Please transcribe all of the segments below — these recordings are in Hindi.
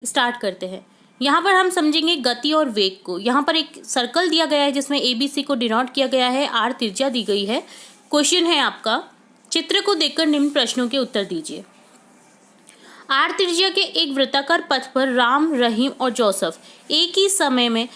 स्टार्ट करते हैं। यहाँ पर हम समझेंगे गति और वेग को। यहाँ पर एक सर्कल दिया गया है जिसमें ABC को डिनोट किया गया है, R त्रिज्या दी गई है। क्वेश्चन है आपका, चित्र को देखकर निम्न प्रश्नों के उत्तर दीजिए। R त्रिज्या के एक वृत्ताकार पथ पर राम, रहीम और जोसेफ एक ही समय में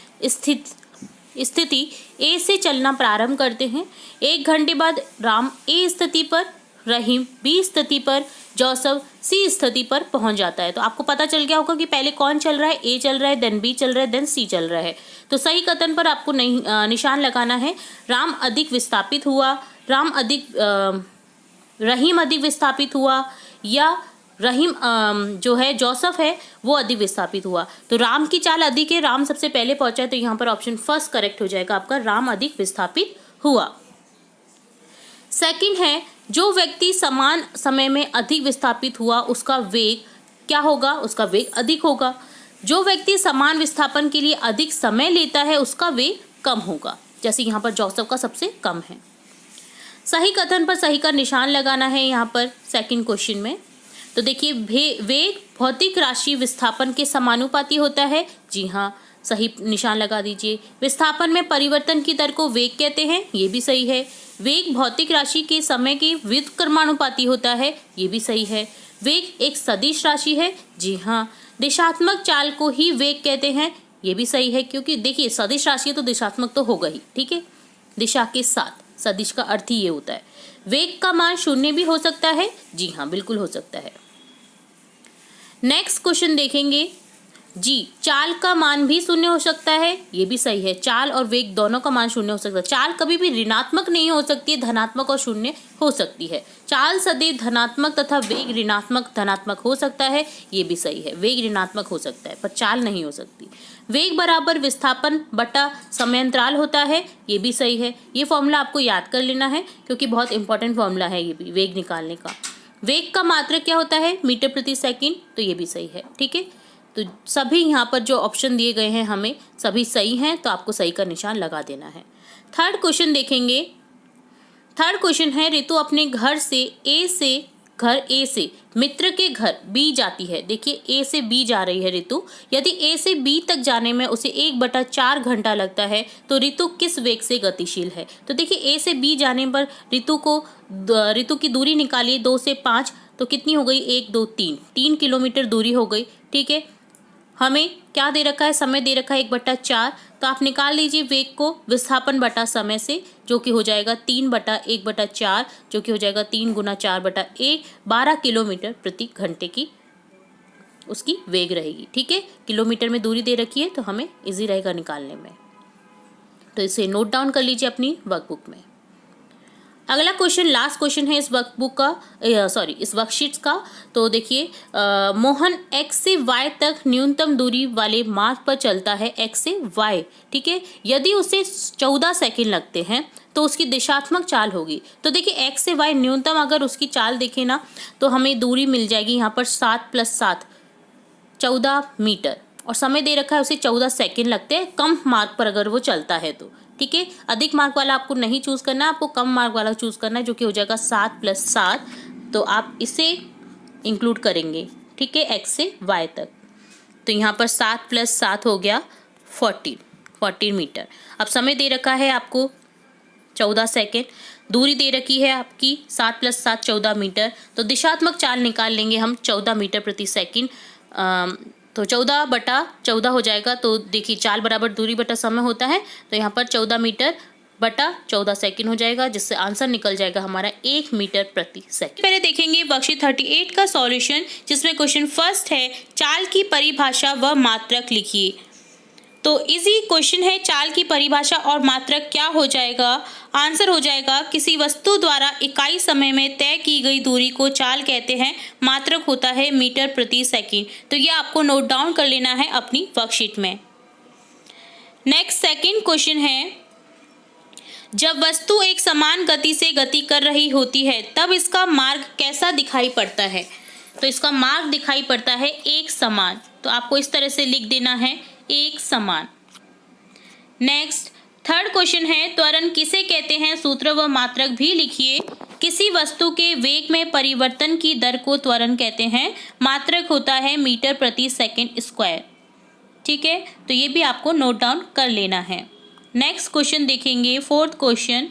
स्थिति A से चलना प्रारंभ करते हैं। 1 घंटे बाद राम A स्थिति पर, रहीम B स्थिति पर, जोसेफ C स्थिति पर पहुंच जाता है। तो आपको पता चल गया होगा कि पहले कौन चल रहा है, A चल रहा है, देन B चल रहा है, देन C चल रहा है। तो सही कथन पर आपको निशान लगाना है। राम अधिक विस्थापित हुआ, रहीम अधिक विस्थापित हुआ, या रहीम जो है जोसेफ है वो अधिक विस्थापित हुआ। तो राम की चाल अधिक है, राम सबसे पहले पहुंचा है, तो यहाँ पर ऑप्शन फर्स्ट करेक्ट हो जाएगा आपका, राम अधिक विस्थापित हुआ। सेकंड है, जो व्यक्ति समान समय में अधिक विस्थापित हुआ उसका वेग क्या होगा, उसका वेग अधिक होगा। जो व्यक्ति समान विस्थापन के लिए अधिक समय लेता है उसका वेग कम होगा, जैसे यहाँ पर जोसेफ का सबसे कम है। सही कथन पर सही का निशान लगाना है यहाँ पर सेकंड क्वेश्चन में। तो देखिए, वेग भौतिक राशि विस्थापन के समानुपाती होता है। जी हाँ, सही निशान लगा दीजिए। विस्थापन में परिवर्तन की दर को वेग कहते हैं, ये भी सही है। वेग भौतिक राशि के समय के व्युत्क्रमानुपाती होता है, ये भी सही है। वेग एक सदिश राशि है, जी हाँ। दिशात्मक चाल को ही वेग कहते हैं, ये भी सही है, क्योंकि देखिए सदिश राशि है तो दिशात्मक तो होगा ही, ठीक है, दिशा के साथ। सदिश का अर्थ ही ये होता है। वेग का मान शून्य भी हो सकता है, जी हाँ बिल्कुल हो सकता है। नेक्स्ट क्वेश्चन देखेंगे जी, चाल का मान भी शून्य हो सकता है, ये भी सही है। चाल और वेग दोनों का मान शून्य हो सकता है। चाल कभी भी ऋणात्मक नहीं हो सकती है, धनात्मक और शून्य हो सकती है। चाल सदैव धनात्मक तथा वेग ऋणात्मक धनात्मक हो सकता है, ये भी सही है। वेग ऋणात्मक हो सकता है पर चाल नहीं हो सकती। वेग बराबर विस्थापन बटा समयांतराल होता है, ये भी सही है। ये फॉर्मूला आपको याद कर लेना है क्योंकि बहुत इंपॉर्टेंट फॉर्मूला है ये भी, वेग निकालने का। वेग का मात्रक क्या होता है, मीटर प्रति सेकंड, तो ये भी सही है, ठीक है। तो सभी यहाँ पर जो ऑप्शन दिए गए हैं हमें सभी सही हैं, तो आपको सही का निशान लगा देना है। थर्ड क्वेश्चन देखेंगे। थर्ड क्वेश्चन है, ऋतु अपने घर ए से मित्र के घर बी जाती है। देखिए ए से बी जा रही है ऋतु। यदि ए से बी तक जाने में उसे 1/4 घंटा लगता है तो ऋतु किस वेग से गतिशील है। तो देखिए ए से बी जाने पर ऋतु की दूरी निकालिए, 2 से 5, तो कितनी हो गई, 1 2 3 किलोमीटर दूरी हो गई, ठीक है। हमें क्या दे रखा है, समय दे रखा है 1/4, तो आप निकाल लीजिए वेग को विस्थापन बटा समय से, जो कि हो जाएगा 3/1/4, जो कि हो जाएगा 3 × 4/1, 12 किलोमीटर प्रति घंटे की उसकी वेग रहेगी, ठीक है। किलोमीटर में दूरी दे रखी है तो हमें इजी रहेगा निकालने में, तो इसे नोट डाउन कर लीजिए अपनी वर्कबुक में। अगला क्वेश्चन लास्ट क्वेश्चन है इस वर्कबुक का, इस वर्कशीट्स का। तो देखिए, मोहन x से y तक न्यूनतम दूरी वाले मार्ग पर चलता है, x से y, ठीक है। यदि उसे 14 सेकंड लगते हैं तो उसकी दिशात्मक चाल होगी। तो देखिए x से y न्यूनतम अगर उसकी चाल देखें ना, तो हमें दूरी मिल जाएगी यहाँ पर 7 + 7 14 मीटर, और समय दे रखा है उसे 14 सेकंड लगते हैं कम मार्ग पर अगर वो चलता है तो, ठीक है। अधिक मार्ग वाला आपको नहीं चूज करना है, आपको कम मार्ग वाला चूज करना है, जो कि हो जाएगा 7 + 7, तो आप इसे इंक्लूड करेंगे, ठीक है, x से y तक। तो यहाँ पर 7 + 7 हो गया 14 मीटर। अब समय दे रखा है आपको 14 सेकेंड, दूरी दे रखी है आपकी 7 + 7 14 मीटर। तो दिशात्मक चाल निकाल लेंगे हम 14 मीटर प्रति सेकेंड, तो 14/14 हो जाएगा। तो देखिए चाल बराबर दूरी बटा समय होता है, तो यहाँ पर 14 मीटर बटा 14 सेकंड हो जाएगा, जिससे आंसर निकल जाएगा हमारा 1 मीटर प्रति सेकंड। पहले देखेंगे वर्कशीट 38 का सॉल्यूशन, जिसमें क्वेश्चन फर्स्ट है, चाल की परिभाषा व मात्रक लिखिए। तो इजी क्वेश्चन है, चाल की परिभाषा और मात्रक क्या हो जाएगा, आंसर हो जाएगा किसी वस्तु द्वारा इकाई समय में तय की गई दूरी को चाल कहते हैं, मात्रक होता है मीटर प्रति सेकंड। तो ये आपको नोट डाउन कर लेना है अपनी वर्कशीट में। नेक्स्ट सेकंड क्वेश्चन है, जब वस्तु एक समान गति से गति कर रही होती है तब इसका मार्ग कैसा दिखाई पड़ता है। तो इसका मार्ग दिखाई पड़ता है एक समान, तो आपको इस तरह से लिख देना है एक समान। नेक्स्ट थर्ड क्वेश्चन है, त्वरण किसे कहते हैं, सूत्र व मात्रक भी लिखिए। किसी वस्तु के वेग में परिवर्तन की दर को त्वरण कहते हैं। मात्रक होता है मीटर प्रति सेकंड स्क्वायर। ठीक है, तो ये भी आपको नोट डाउन कर लेना है। नेक्स्ट क्वेश्चन देखेंगे, फोर्थ क्वेश्चन।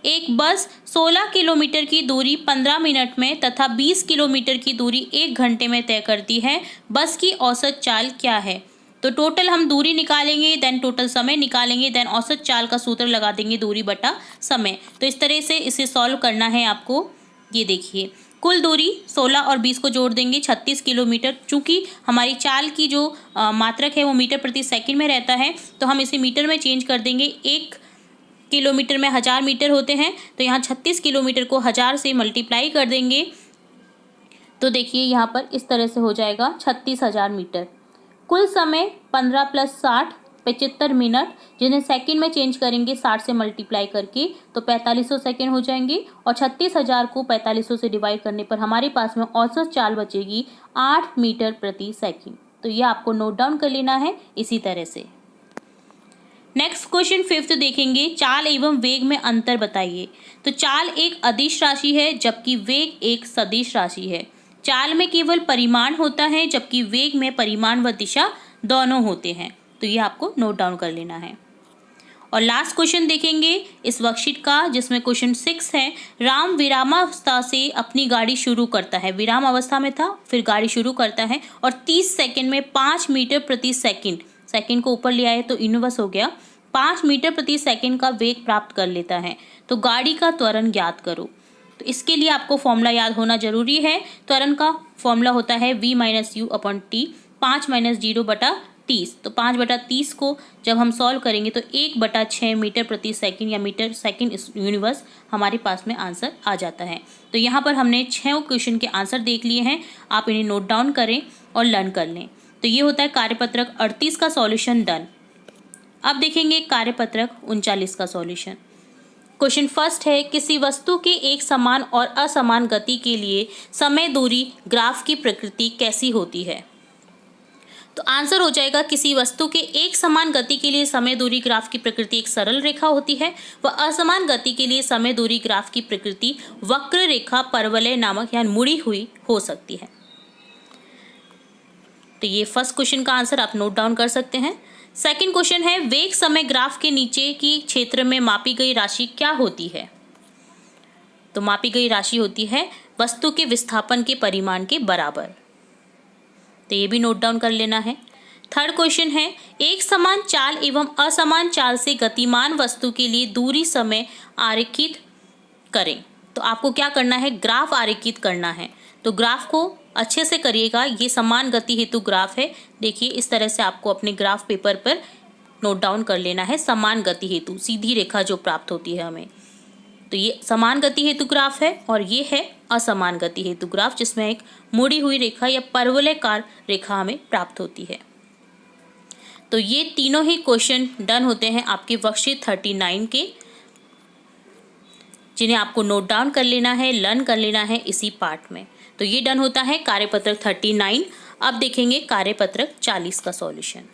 एक बस 16 किलोमीटर की दूरी 15 मिनट में तथा 20 किलोमीटर की दूरी 1 घंटे में तय करती है। बस की औसत चाल क्या है? तो टोटल हम दूरी निकालेंगे, देन टोटल समय निकालेंगे, देन औसत चाल का सूत्र लगा देंगे, दूरी बटा समय। तो इस तरह से इसे सॉल्व करना है आपको। ये देखिए, कुल दूरी 16 और 20 को जोड़ देंगे 36 किलोमीटर। चूँकि हमारी चाल की जो मात्रक है वो मीटर प्रति सेकंड में रहता है, तो हम इसे मीटर में चेंज कर देंगे। 1 किलोमीटर में 1000 मीटर होते हैं, तो यहाँ 36 किलोमीटर को 1000 से मल्टीप्लाई कर देंगे। तो देखिए यहाँ पर इस तरह से हो जाएगा 36,000 मीटर। कुल समय 15 + 60 75 मिनट, जिन्हें सेकंड में चेंज करेंगे 60 से मल्टीप्लाई करके, तो 4500 सेकंड हो जाएंगे। और 36,000 को 4500 से डिवाइड करने पर हमारे पास में औसत चाल बचेगी 8 मीटर प्रति सेकंड। तो ये आपको नोट डाउन कर लेना है इसी तरह से। नेक्स्ट क्वेश्चन फिफ्थ देखेंगे, चाल एवं वेग में अंतर बताइए। तो चाल एक अदिश राशि है जबकि वेग एक सदिश राशि है। चाल में केवल परिमाण होता है जबकि वेग में परिमाण व दिशा दोनों होते हैं। तो ये आपको नोट डाउन कर लेना है। और लास्ट क्वेश्चन देखेंगे इस वर्कशीट का, जिसमें क्वेश्चन 6 है। राम विरामावस्था से अपनी गाड़ी शुरू करता है। विराम अवस्था में था, फिर गाड़ी शुरू करता है और 30 सेकंड में 5 मीटर प्रति सेकंड, सेकंड को ऊपर ले आए तो इनवर्स हो गया, 5 मीटर प्रति सेकंड का वेग प्राप्त कर लेता है। तो गाड़ी का त्वरण ज्ञात करो। तो इसके लिए आपको फॉर्मूला याद होना जरूरी है। त्वरण का फॉर्मूला होता है v - u/t, 5 - 0/30। तो 5/30 को जब हम सॉल्व करेंगे तो 1/6 मीटर प्रति सेकंड या मीटर सेकंड यूनिवर्स हमारे पास में आंसर आ जाता है। तो यहाँ पर हमने 6 क्वेश्चन के आंसर देख लिए हैं। आप इन्हें नोट डाउन करें और लर्न कर लें। तो ये होता है कार्यपत्रक 38 का सॉल्यूशन डन। अब देखेंगे कार्यपत्रक 39 का सॉल्यूशन। क्वेश्चन फर्स्ट है, किसी वस्तु के एक समान और असमान गति के लिए समय दूरी ग्राफ की प्रकृति कैसी होती है? तो आंसर हो जाएगा, किसी वस्तु के एक समान गति के लिए समय दूरी ग्राफ की प्रकृति एक सरल रेखा होती है व असमान गति के लिए समय दूरी ग्राफ की प्रकृति वक्र रेखा, परवलय नामक या मुड़ी हुई हो सकती है। तो ये फर्स्ट क्वेश्चन का आंसर आप नोट डाउन कर सकते हैं। सेकंड क्वेश्चन है, वेग समय ग्राफ के नीचे की क्षेत्र में मापी गई राशि क्या होती है? तो मापी गई राशि होती है वस्तु के विस्थापन के परिमाण के बराबर। तो ये भी नोट डाउन कर लेना है। थर्ड क्वेश्चन है, एक समान चाल एवं असमान चाल से गतिमान वस्तु के लिए दूरी समय आरेखित करें। तो आपको क्या करना है, ग्राफ आरेखित करना है। तो ग्राफ को अच्छे से करिएगा। ये समान गति हेतु ग्राफ है। देखिए इस तरह से आपको अपने ग्राफ पेपर पर नोट डाउन कर लेना है। समान गति हेतु सीधी रेखा जो प्राप्त होती है हमें, तो ये समान गति हेतु ग्राफ है और ये है असमान गति हेतु ग्राफ, जिसमें एक मुड़ी हुई रेखा या परवलयकार रेखा हमें प्राप्त होती है। तो ये तीनों ही क्वेश्चन डन होते हैं आपके वर्कशीट 39 के, जिन्हें आपको नोट डाउन कर लेना है, लर्न कर लेना है इसी पार्ट में। तो ये डन होता है कार्यपत्रक 39। अब देखेंगे कार्यपत्रक 40 का सॉल्यूशन।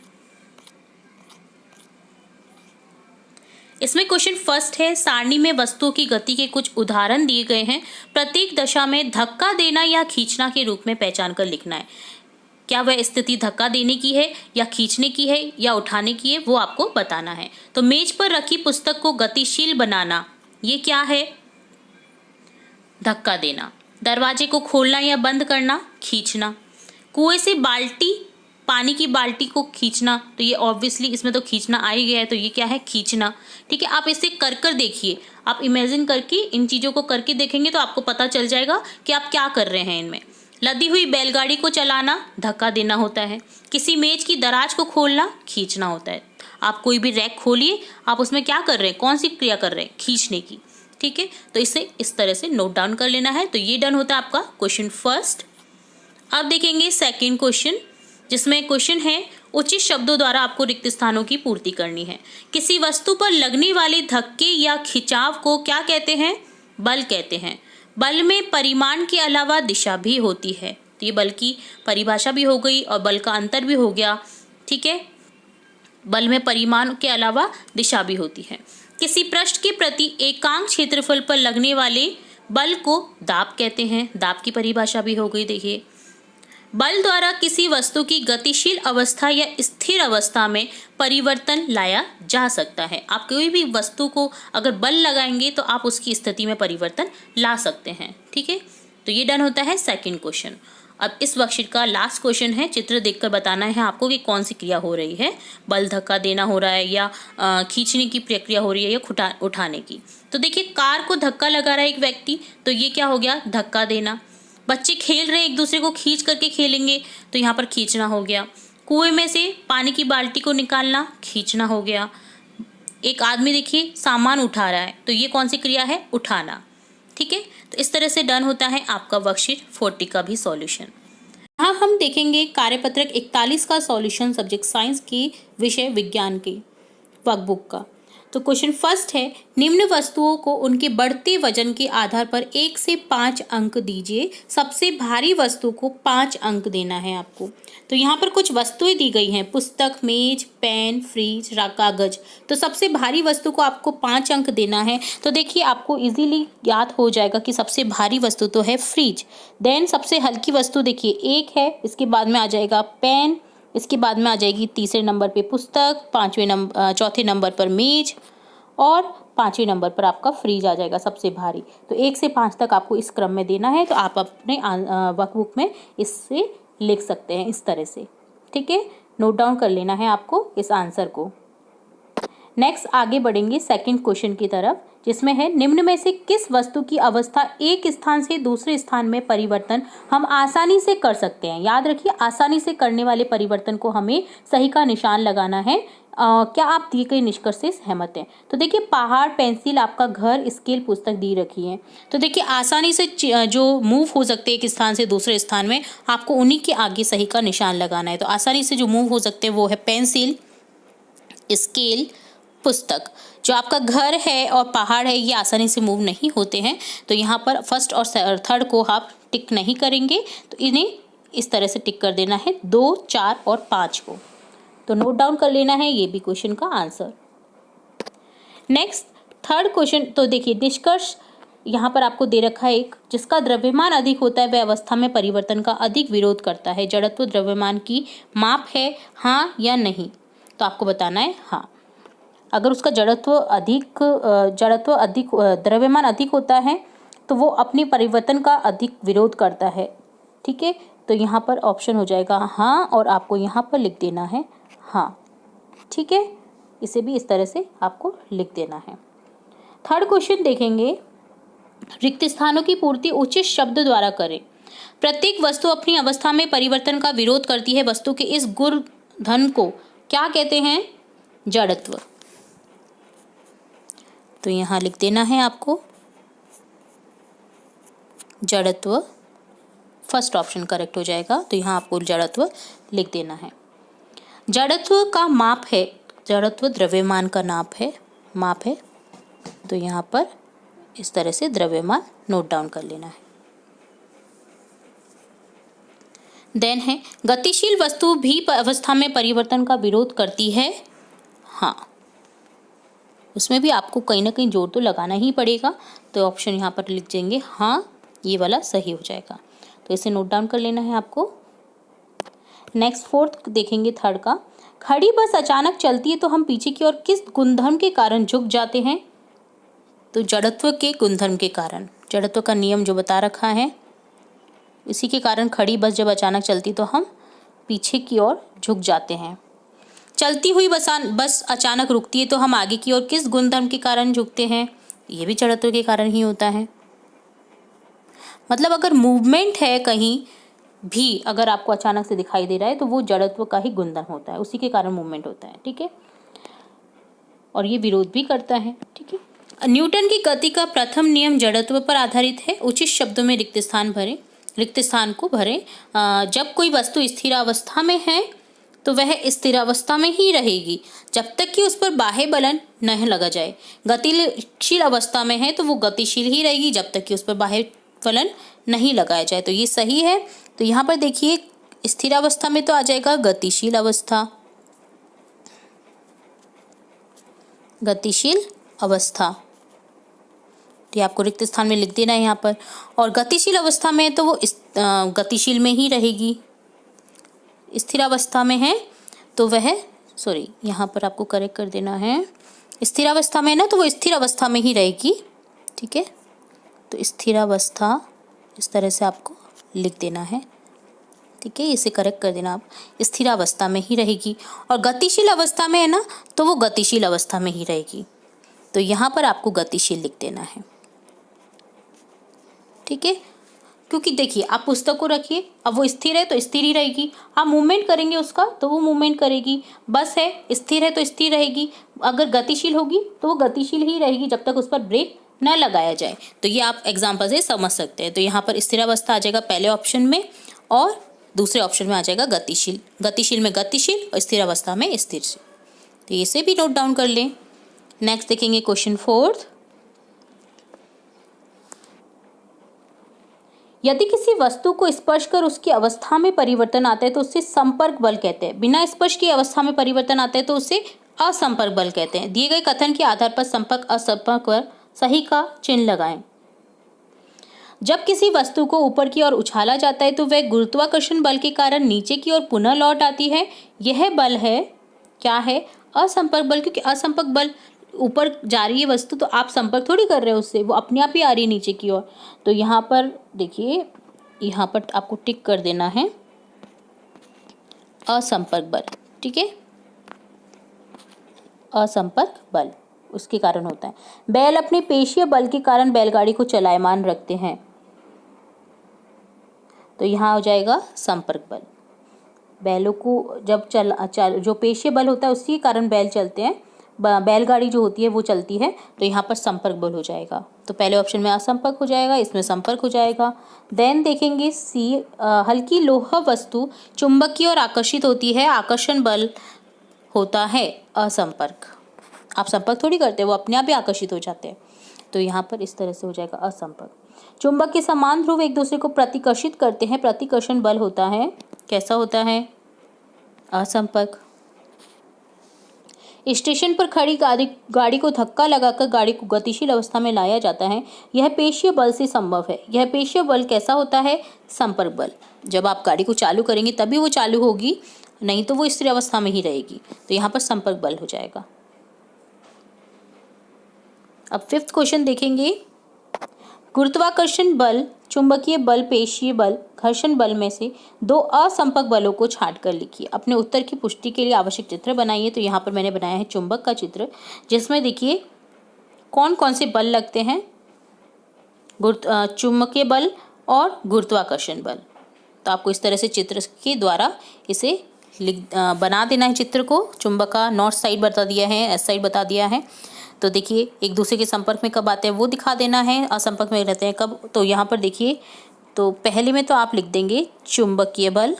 इसमें क्वेश्चन फर्स्ट है, सारणी में वस्तुओं की गति के कुछ उदाहरण दिए गए हैं। प्रत्येक दशा में धक्का देना या खींचना के रूप में पहचान कर लिखना है। क्या वह स्थिति धक्का देने की है या खींचने की है या उठाने की है, वो आपको बताना है। तो मेज पर रखी पुस्तक को गतिशील बनाना, ये क्या है? धक्का देना। दरवाजे को खोलना या बंद करना, खींचना। कुएं से बाल्टी, पानी की बाल्टी को खींचना, तो ये ऑब्वियसली इसमें तो खींचना आ ही गया है, तो ये क्या है? खींचना। ठीक है, आप इसे कर कर देखिए। आप इमेजिन करके इन चीज़ों को करके देखेंगे तो आपको पता चल जाएगा कि आप क्या कर रहे हैं इनमें। लदी हुई बैलगाड़ी को चलाना, धक्का देना होता है। किसी मेज की दराज को खोलना, खींचना होता है। आप कोई भी रैक खोलिए, आप उसमें क्या कर रहे हैं, कौन सी क्रिया कर रहे हैं? खींचने की। ठीक है, तो इसे इस तरह से नोट डाउन कर लेना है। तो ये डन होता है आपका क्वेश्चन फर्स्ट। अब देखेंगे सेकंड क्वेश्चन, जिसमें क्वेश्चन है, उचित शब्दों द्वारा आपको रिक्त स्थानों की पूर्ति करनी है। किसी वस्तु पर लगने वाले धक्के या खिंचाव को क्या कहते हैं? बल कहते हैं। बल में परिमाण के अलावा दिशा भी होती है। तो ये बल की परिभाषा भी हो गई और बल का अंतर भी हो गया। ठीक है, बल में परिमाण के अलावा दिशा भी होती है। किसी पृष्ठ के प्रति एकांक क्षेत्रफल पर लगने वाले बल को दाब कहते हैं, दाब की परिभाषा भी हो गई। देखिए, बल द्वारा किसी वस्तु की गतिशील अवस्था या स्थिर अवस्था में परिवर्तन लाया जा सकता है। आप कोई भी वस्तु को अगर बल लगाएंगे तो आप उसकी स्थिति में परिवर्तन ला सकते हैं। ठीक है, तो ये डन होता है सेकंड क्वेश्चन। अब इस वर्कशीट का लास्ट क्वेश्चन है, चित्र देखकर बताना है आपको कि कौन सी क्रिया हो रही है, बल धक्का देना हो रहा है या खींचने की प्रक्रिया हो रही है या उठाने की। तो देखिए, कार को धक्का लगा रहा है एक व्यक्ति, तो ये क्या हो गया, धक्का देना। बच्चे खेल रहे हैं, एक दूसरे को खींच करके खेलेंगे, तो यहाँ पर खींचना हो गया। कुएं में से पानी की बाल्टी को निकालना, खींचना हो गया। एक आदमी देखिए सामान उठा रहा है, तो ये कौन सी क्रिया है, उठाना। ठीक है, तो इस तरह से डन होता है आपका वर्कशीट 40 का भी सॉल्यूशन। यहाँ हम देखेंगे कार्यपत्रक 41 का सॉल्यूशन सब्जेक्ट साइंस की विषय विज्ञान की वर्कबुक का। तो क्वेश्चन फर्स्ट है, निम्न वस्तुओं को उनके बढ़ते वजन के आधार पर 1 से 5 अंक दीजिए। सबसे भारी वस्तु को 5 अंक देना है आपको। तो यहाँ पर कुछ वस्तुएं दी गई हैं, पुस्तक, मेज, पेन, फ्रिज, कागज। तो सबसे भारी वस्तु को आपको 5 अंक देना है। तो देखिए, आपको इजीली याद हो जाएगा कि सबसे भारी वस्तु तो है फ्रिज। देन सबसे हल्की वस्तु देखिए 1 है, इसके बाद में आ जाएगा पेन, इसके बाद में आ जाएगी तीसरे नंबर पे पुस्तक, चौथे नंबर पर मेज और 5वें नंबर पर आपका फ्रिज आ जाएगा सबसे भारी। तो 1 से 5 तक आपको इस क्रम में देना है। तो आप अपने वर्कबुक में इससे लिख सकते हैं इस तरह से। ठीक है, नोट डाउन कर लेना है आपको इस आंसर को। नेक्स्ट आगे बढ़ेंगे सेकंड क्वेश्चन की तरफ, जिसमें है, निम्न में से किस वस्तु की अवस्था एक स्थान से दूसरे स्थान में परिवर्तन हम आसानी से कर सकते हैं। याद रखिए, आसानी से करने वाले परिवर्तन को हमें सही का निशान लगाना है। क्या आप दिए गए निष्कर्ष से सहमत हैं? तो देखिए, पहाड़, पेंसिल, आपका घर, स्केल, पुस्तक दी रखी है। तो देखिए, आसानी से जो मूव हो सकते हैं एक स्थान से दूसरे स्थान में, आपको उन्हीं के आगे सही का निशान लगाना है। तो आसानी से जो मूव हो सकते हैं वो है पेंसिल, स्केल, पुस्तक। जो आपका घर है और पहाड़ है, ये आसानी से मूव नहीं होते हैं। तो यहाँ पर फर्स्ट और थर्ड को आप टिक नहीं करेंगे, तो इन्हें इस तरह से टिक कर देना है 2, 4 और 5 को। तो नोट डाउन कर लेना है ये भी क्वेश्चन का आंसर। नेक्स्ट थर्ड क्वेश्चन, तो देखिए निष्कर्ष यहाँ पर आपको दे रखा है एक, जिसका द्रव्यमान अधिक होता है वह अवस्था में परिवर्तन का अधिक विरोध करता है। जड़त्व द्रव्यमान की माप है, हाँ या नहीं? तो आपको बताना है हाँ। अगर उसका द्रव्यमान अधिक होता है तो वो अपने परिवर्तन का अधिक विरोध करता है। ठीक है, तो यहाँ पर ऑप्शन हो जाएगा हाँ, और आपको यहाँ पर लिख देना है हाँ। ठीक है, इसे भी इस तरह से आपको लिख देना है। थर्ड क्वेश्चन देखेंगे, रिक्त स्थानों की पूर्ति उचित शब्द द्वारा करें। प्रत्येक वस्तु अपनी अवस्था में परिवर्तन का विरोध करती है। वस्तु के इस गुण धन को क्या कहते हैं? जड़त्व। तो यहाँ लिख देना है आपको जड़त्व, फर्स्ट ऑप्शन करेक्ट हो जाएगा। तो यहाँ आपको जड़त्व लिख देना है। जड़त्व का माप है, जड़त्व द्रव्यमान का माप है। तो यहाँ पर इस तरह से द्रव्यमान नोट डाउन कर लेना है। देन है, गतिशील वस्तु भी अवस्था में परिवर्तन का विरोध करती है। हाँ, उसमें भी आपको कहीं ना कहीं जोर तो लगाना ही पड़ेगा। तो ऑप्शन यहाँ पर लिख देंगे हाँ, ये वाला सही हो जाएगा। तो इसे नोट डाउन कर लेना है आपको। नेक्स्ट फोर्थ देखेंगे थर्ड का, खड़ी बस अचानक चलती है तो हम पीछे की ओर किस गुणधर्म के कारण झुक जाते हैं? तो जड़त्व के गुणधर्म के कारण, जड़त्व का नियम जो बता रखा है, इसी के कारण खड़ी बस जब अचानक चलती तो हम पीछे की ओर झुक जाते हैं। चलती हुई बस अचानक रुकती है तो हम आगे की ओर किस गुणधर्म के कारण झुकते हैं? ये भी जड़त्व के कारण ही होता है। मतलब अगर मूवमेंट है कहीं भी, अगर आपको अचानक से दिखाई दे रहा है तो वो जड़त्व का ही गुणधर्म होता है, उसी के कारण मूवमेंट होता है। ठीक है, और ये विरोध भी करता है। ठीक है, न्यूटन की गति का प्रथम नियम जड़त्व पर आधारित है। उचित शब्दों में रिक्त स्थान को भरें। जब कोई वस्तु स्थिर अवस्था में है तो वह स्थिर अवस्था में ही रहेगी जब तक कि उस पर बाह्य बलन नहीं लगा जाए। गतिशील अवस्था में है तो वो गतिशील ही रहेगी जब तक कि उस पर बाह्य बलन नहीं लगाया जाए। तो ये सही है। तो यहाँ पर देखिए, स्थिर अवस्था में तो आ जाएगा गतिशील अवस्था। तो ये आपको रिक्त स्थान में लिख देना है यहाँ पर। और गतिशील अवस्था में तो वो गतिशील में ही रहेगी। स्थिर अवस्था में है तो वह यहाँ पर आपको करेक्ट कर देना है। स्थिर अवस्था में है ना, तो वो स्थिर अवस्था में ही रहेगी। ठीक है, तो स्थिर अवस्था इस तरह से आपको लिख देना है। ठीक है, इसे करेक्ट कर देना आप, स्थिर अवस्था में ही रहेगी। और गतिशील अवस्था में है ना, तो वो गतिशील अवस्था में ही रहेगी। तो यहाँ पर आपको गतिशील लिख देना है। ठीक है, क्योंकि देखिए आप पुस्तक को रखिए, अब वो स्थिर है तो स्थिर ही रहेगी, आप मूवमेंट करेंगे उसका तो वो मूवमेंट करेगी। बस है, स्थिर है तो स्थिर रहेगी, अगर गतिशील होगी तो वो गतिशील ही रहेगी जब तक उस पर ब्रेक न लगाया जाए। तो ये आप एग्जाम्पल से समझ सकते हैं। तो यहाँ पर स्थिर अवस्था आ जाएगा पहले ऑप्शन में, और दूसरे ऑप्शन में आ जाएगा गतिशील। गतिशील में गतिशील और स्थिर अवस्था में स्थिर से। तो इसे भी नोट डाउन कर लें। नेक्स्ट देखेंगे क्वेश्चन 4। यदि किसी वस्तु को स्पर्श कर उसकी अवस्था में परिवर्तन आता है तो उसे संपर्क बल कहते हैं। बिना स्पर्श की अवस्था में परिवर्तन आता है तो उसे असंपर्क बल कहते हैं। दिए गए कथन के आधार पर संपर्क असंपर्क पर सही का चिन्ह लगाएं। जब किसी वस्तु को ऊपर की ओर उछाला जाता है तो वह गुरुत्वाकर्षण बल के कारण नीचे की ओर पुनः लौट आती है। यह बल है, क्या है? असंपर्क बल। क्योंकि असंपर्क बल, ऊपर जा रही है वस्तु तो आप संपर्क थोड़ी कर रहे हो उससे, वो अपने आप ही आ रही है नीचे की ओर। तो यहाँ पर देखिए, यहाँ पर आपको टिक कर देना है असंपर्क बल। ठीक है, असंपर्क बल उसके कारण होता है। बैल अपने पेशीय बल के कारण बैलगाड़ी को चलायमान रखते हैं, तो यहाँ हो जाएगा संपर्क बल। बैलों को जब जो पेशीय बल होता है उसके कारण बैल चलते हैं, बैलगाड़ी जो होती है वो चलती है, तो यहाँ पर संपर्क बल हो जाएगा। तो पहले ऑप्शन में असंपर्क हो जाएगा, इसमें संपर्क हो जाएगा। देन देखेंगे सी, हल्की लोह वस्तु चुंबकीय और आकर्षित होती है, आकर्षण बल होता है असंपर्क। आप संपर्क थोड़ी करते हैं, वो अपने आप ही आकर्षित हो जाते हैं। तो यहाँ पर इस तरह से हो जाएगा असंपर्क। चुंबक के समान ध्रुव एक दूसरे को प्रतिकर्षित करते हैं, प्रतिकर्षण बल होता है, कैसा होता है? असंपर्क। स्टेशन पर खड़ी गाड़ी को धक्का लगाकर गाड़ी को गतिशील अवस्था में लाया जाता है, यह पेशीय बल से संभव है। यह पेशीय बल कैसा होता है? संपर्क बल। जब आप गाड़ी को चालू करेंगे तभी वो चालू होगी, नहीं तो वो स्थिर अवस्था में ही रहेगी। तो यहाँ पर संपर्क बल हो जाएगा। अब 5th क्वेश्चन देखेंगे। गुरुत्वाकर्षण बल, चुंबकीय बल, पेशीय बल, घर्षण बल में से 2 असंपर्क बलों को छांटकर लिखिए। अपने उत्तर की पुष्टि के लिए आवश्यक चित्र बनाइए। तो यहाँ पर मैंने बनाया है चुंबक का चित्र, जिसमें देखिए कौन कौन से बल लगते हैं, चुंबकीय बल और गुरुत्वाकर्षण बल। तो आपको इस तरह से चित्र के द्वारा इसे बना देना है चित्र को। चुंबक का नॉर्थ साइड बता दिया है, एस साइड बता दिया है। तो देखिए एक दूसरे के संपर्क में कब आते हैं वो दिखा देना है, असंपर्क में रहते हैं कब। तो यहाँ पर देखिए, तो पहले में तो आप लिख देंगे चुंबकीय बल,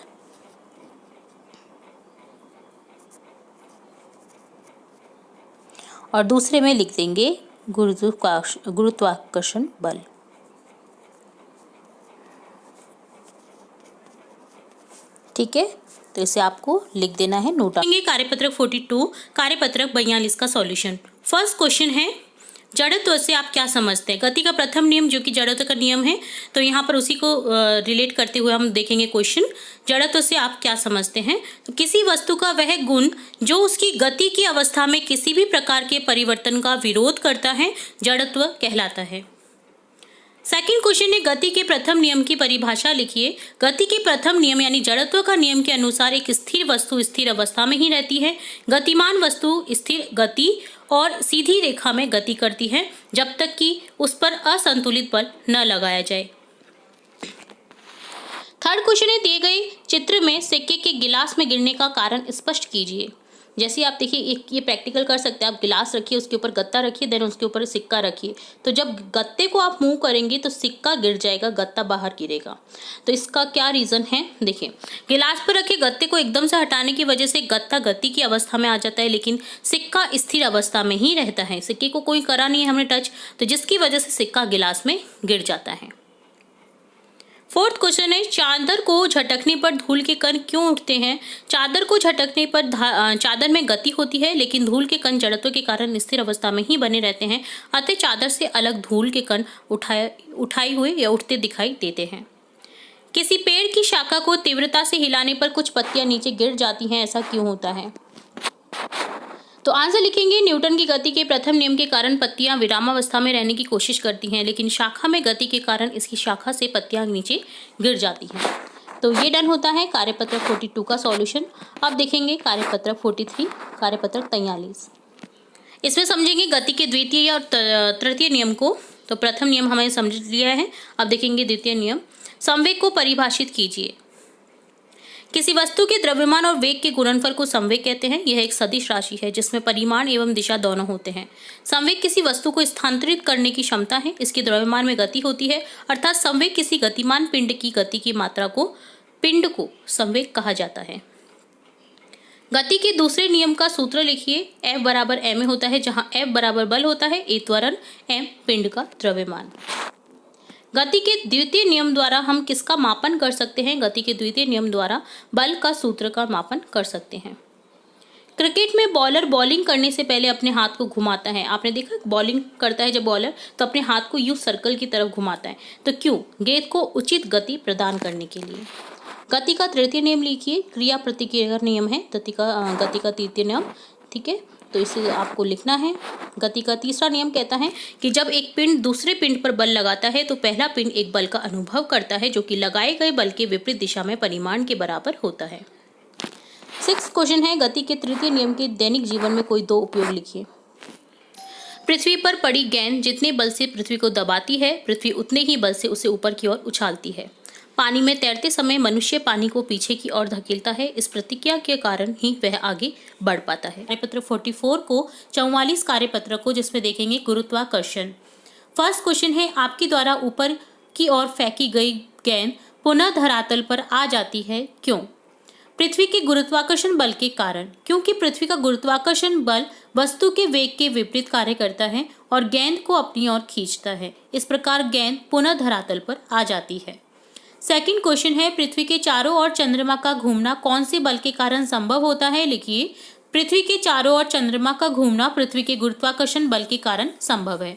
और दूसरे में लिख देंगे गुरुत्वाकर्षण बल। ठीक है, तो इसे आपको लिख देना है, नोट। कार्यपत्रक 42, कार्यपत्रक 42 का सॉल्यूशन। फर्स्ट क्वेश्चन है, जड़त्व से आप क्या समझते हैं? गति का प्रथम नियम जो कि जड़त्व का नियम है, तो यहाँ पर उसी को रिलेट करते हुए हम देखेंगे क्वेश्चन। जड़त्व से आप क्या समझते हैं? तो किसी वस्तु का वह गुण जो उसकी गति की अवस्था में किसी भी प्रकार के परिवर्तन का विरोध करता है, जड़त्व कहलाता है। सेकंड क्वेश्चन है, गति के प्रथम नियम की परिभाषा लिखिए। गति के प्रथम नियम यानी जड़त्व का नियम के अनुसार एक स्थिर वस्तु स्थिर अवस्था में ही रहती है। गतिमान वस्तु स्थिर गति और सीधी रेखा में गति करती है जब तक कि उस पर असंतुलित बल न लगाया जाए। थर्ड क्वेश्चन है, दिए गए चित्र में सिक्के के गिलास में गिरने का कारण स्पष्ट कीजिए। जैसे आप देखिए, एक ये प्रैक्टिकल कर सकते हैं, आप गिलास रखिए, उसके ऊपर गत्ता रखिए, देन उसके ऊपर सिक्का रखिए। तो जब गत्ते को आप मूव करेंगे तो सिक्का गिर जाएगा, गत्ता बाहर गिरेगा। तो इसका क्या रीज़न है? देखिए, गिलास पर रखे गत्ते को एकदम से हटाने की वजह से गत्ता गति की अवस्था में आ जाता है, लेकिन सिक्का स्थिर अवस्था में ही रहता है। सिक्के को कोई करा नहीं है हमने टच, तो जिसकी वजह से सिक्का गिलास में गिर जाता है। फोर्थ क्वेश्चन है, चादर को झटकने पर धूल के कण क्यों उठते हैं? चादर को झटकने पर चादर में गति होती है, लेकिन धूल के कण जड़त्व के कारण स्थिर अवस्था में ही बने रहते हैं। अतः चादर से अलग धूल के कण उठाए हुए या उठते दिखाई देते हैं। किसी पेड़ की शाखा को तीव्रता से हिलाने पर कुछ पत्तियां नीचे गिर जाती हैं, ऐसा क्यों होता है? तो आंसर लिखेंगे, न्यूटन की गति के प्रथम नियम के कारण पत्तियां विरामावस्था में रहने की कोशिश करती हैं, लेकिन शाखा में गति के कारण इसकी शाखा से पत्तियां नीचे गिर जाती हैं। तो ये डन होता है कार्यपत्रक 42 का सॉल्यूशन। अब देखेंगे कार्यपत्रक 43, कार्यपत्रक 43। इसमें समझेंगे गति के द्वितीय और तृतीय नियम को। तो प्रथम नियम हमें समझ लिया है, अब देखेंगे द्वितीय नियम। संवेग को परिभाषित कीजिए। किसी वस्तु के द्रव्यमान और वेग के गुणनफल को संवेग कहते हैं। यह एक सदिश राशि है जिसमें परिमाण एवं दिशा दोनों होते हैं। संवेग किसी वस्तु को स्थानांतरित करने की क्षमता है। इसके द्रव्यमान में गति होती है, अर्थात संवेग किसी गतिमान पिंड की गति की मात्रा को पिंड को संवेग कहा जाता है। गति के दूसरे नियम का सूत्र लिखिए। F बराबर ma होता है, जहां F बराबर बल होता है, a त्वरण, m पिंड का द्रव्यमान। गति के द्वितीय नियम द्वारा हम किसका मापन कर सकते हैं? गति के द्वितीय नियम द्वारा बल का सूत्र का मापन कर सकते हैं। क्रिकेट में बॉलर बॉलिंग करने से पहले अपने हाथ को घुमाता है। आपने देखा बॉलिंग करता है जब बॉलर, तो अपने हाथ को यूं सर्कल की तरफ घुमाता है। तो क्यों? गेंद को उचित गति प्रदान करने के लिए। गति का तृतीय नियम लिखिए। क्रिया प्रतिक्रिया नियम है गति का तृतीय नियम, ठीक है, तो इसे आपको लिखना है। गति का तीसरा नियम कहता है कि जब एक पिंड दूसरे पिंड पर बल लगाता है तो पहला पिंड एक बल का अनुभव करता है जो कि लगाए गए बल के विपरीत दिशा में परिमाण के बराबर होता है। 6 क्वेश्चन है, गति के तृतीय नियम के दैनिक जीवन में कोई 2 उपयोग लिखिए। पृथ्वी पर पड़ी गेंद जितने बल से पृथ्वी को दबाती है, पृथ्वी उतने ही बल से उसे ऊपर की ओर उछालती है। पानी में तैरते समय मनुष्य पानी को पीछे की ओर धकेलता है। इस प्रतिक्रिया के कारण ही वह आगे बढ़ पाता है। कार्यपत्र 44 को 44 कार्यपत्र को जिसमें देखेंगे गुरुत्वाकर्षण। फर्स्ट क्वेश्चन है, आपके द्वारा ऊपर की ओर फेंकी गई गेंद पुनः धरातल पर आ जाती है, क्यों? पृथ्वी के गुरुत्वाकर्षण बल के कारण। क्योंकि पृथ्वी का गुरुत्वाकर्षण बल वस्तु के वेग के विपरीत कार्य करता है और गेंद को अपनी ओर खींचता है। इस प्रकार गेंद पुनः धरातल पर आ जाती है। सेकंड क्वेश्चन है, पृथ्वी के चारों ओर चंद्रमा का घूमना कौन से बल के कारण संभव होता है? लिखिए। पृथ्वी के चारों ओर चंद्रमा का घूमना पृथ्वी के गुरुत्वाकर्षण बल के कारण संभव है।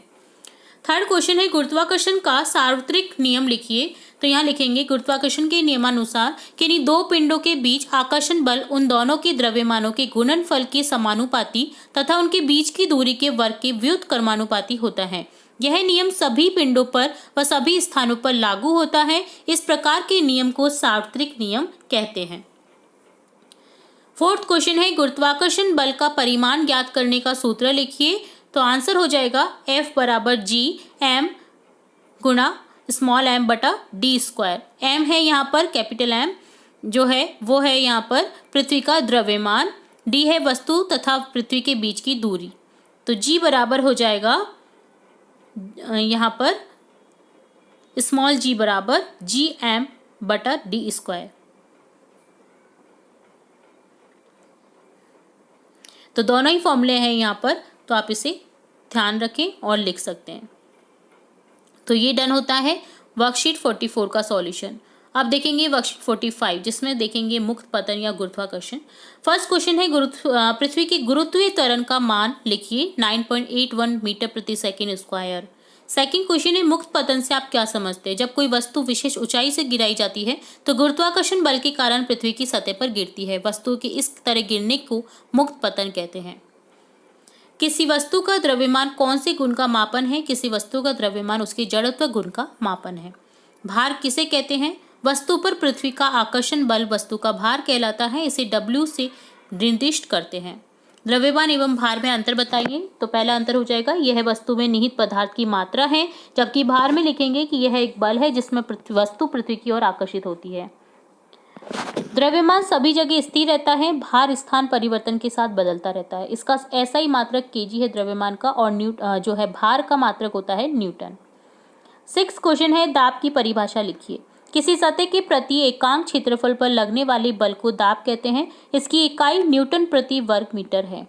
थर्ड क्वेश्चन है, गुरुत्वाकर्षण का सार्वत्रिक नियम लिखिए। तो यहाँ लिखेंगे, गुरुत्वाकर्षण के नियमानुसार किन्हीं 2 पिंडों के बीच आकर्षण बल उन दोनों के द्रव्यमानों के गुणनफल के समानुपाती तथा उनके बीच की दूरी के वर्ग के व्युत्क्रमानुपाती होता है। यह नियम सभी पिंडों पर व सभी स्थानों पर लागू होता है। इस प्रकार के नियम को सार्वत्रिक नियम कहते हैं। फोर्थ क्वेश्चन है, गुरुत्वाकर्षण बल का परिमाण ज्ञात करने का सूत्र लिखिए। तो आंसर हो जाएगा F बराबर G m गुणा स्मॉल m बटा d स्क्वायर। m है यहाँ पर कैपिटल M जो है वो है यहाँ पर पृथ्वी का द्रव्यमान, d है वस्तु तथा पृथ्वी के बीच की दूरी। तो G बराबर हो जाएगा यहाँ पर स्मॉल g बराबर Gm बटा d स्क्वायर। तो दोनों ही फॉर्मूले हैं यहाँ पर, तो आप इसे ध्यान रखें और लिख सकते हैं। तो ये डन होता है वर्कशीट 44 का सॉल्यूशन। अब देखेंगे वर्कशीट 45 जिसमें देखेंगे मुक्त पतन या गुरुत्वाकर्षण। फर्स्ट क्वेश्चन है, पृथ्वी के गुरुत्वीय त्वरण का मान लिखिए 9.81 मीटर प्रति सेकेंड स्क्वायर। सेकंड क्वेश्चन है, मुक्त पतन से आप क्या समझते हैं? जब कोई वस्तु विशेष ऊंचाई से गिराई जाती है तो गुरुत्वाकर्षण बल के कारण पृथ्वी की सतह पर गिरती है। वस्तु के इस तरह गिरने को मुक्त पतन कहते हैं। किसी वस्तु का द्रव्यमान कौन से गुण का मापन है? किसी वस्तु का द्रव्यमान उसके जड़त्व गुण का मापन है। भार किसे कहते हैं? वस्तु पर पृथ्वी का आकर्षण बल वस्तु का भार कहलाता है। इसे W से निर्दिष्ट करते हैं। द्रव्यमान एवं भार में अंतर बताइए। तो पहला अंतर हो जाएगा, यह वस्तु में निहित पदार्थ की मात्रा है, जबकि भार में लिखेंगे कि यह एक बल है जिसमें वस्तु पृथ्वी की ओर आकर्षित होती है। द्रव्यमान सभी जगह स्थिर रहता है, भार स्थान परिवर्तन के साथ बदलता रहता है। इसका ऐसा ही मात्रक केजी है द्रव्यमान का, और जो है भार का मात्रक होता है न्यूटन। 6 क्वेश्चन है, दाब की परिभाषा लिखिए। किसी सतह के प्रति एकांक क्षेत्रफल पर लगने वाले बल को दाब कहते हैं। इसकी इकाई न्यूटन प्रति वर्ग मीटर है।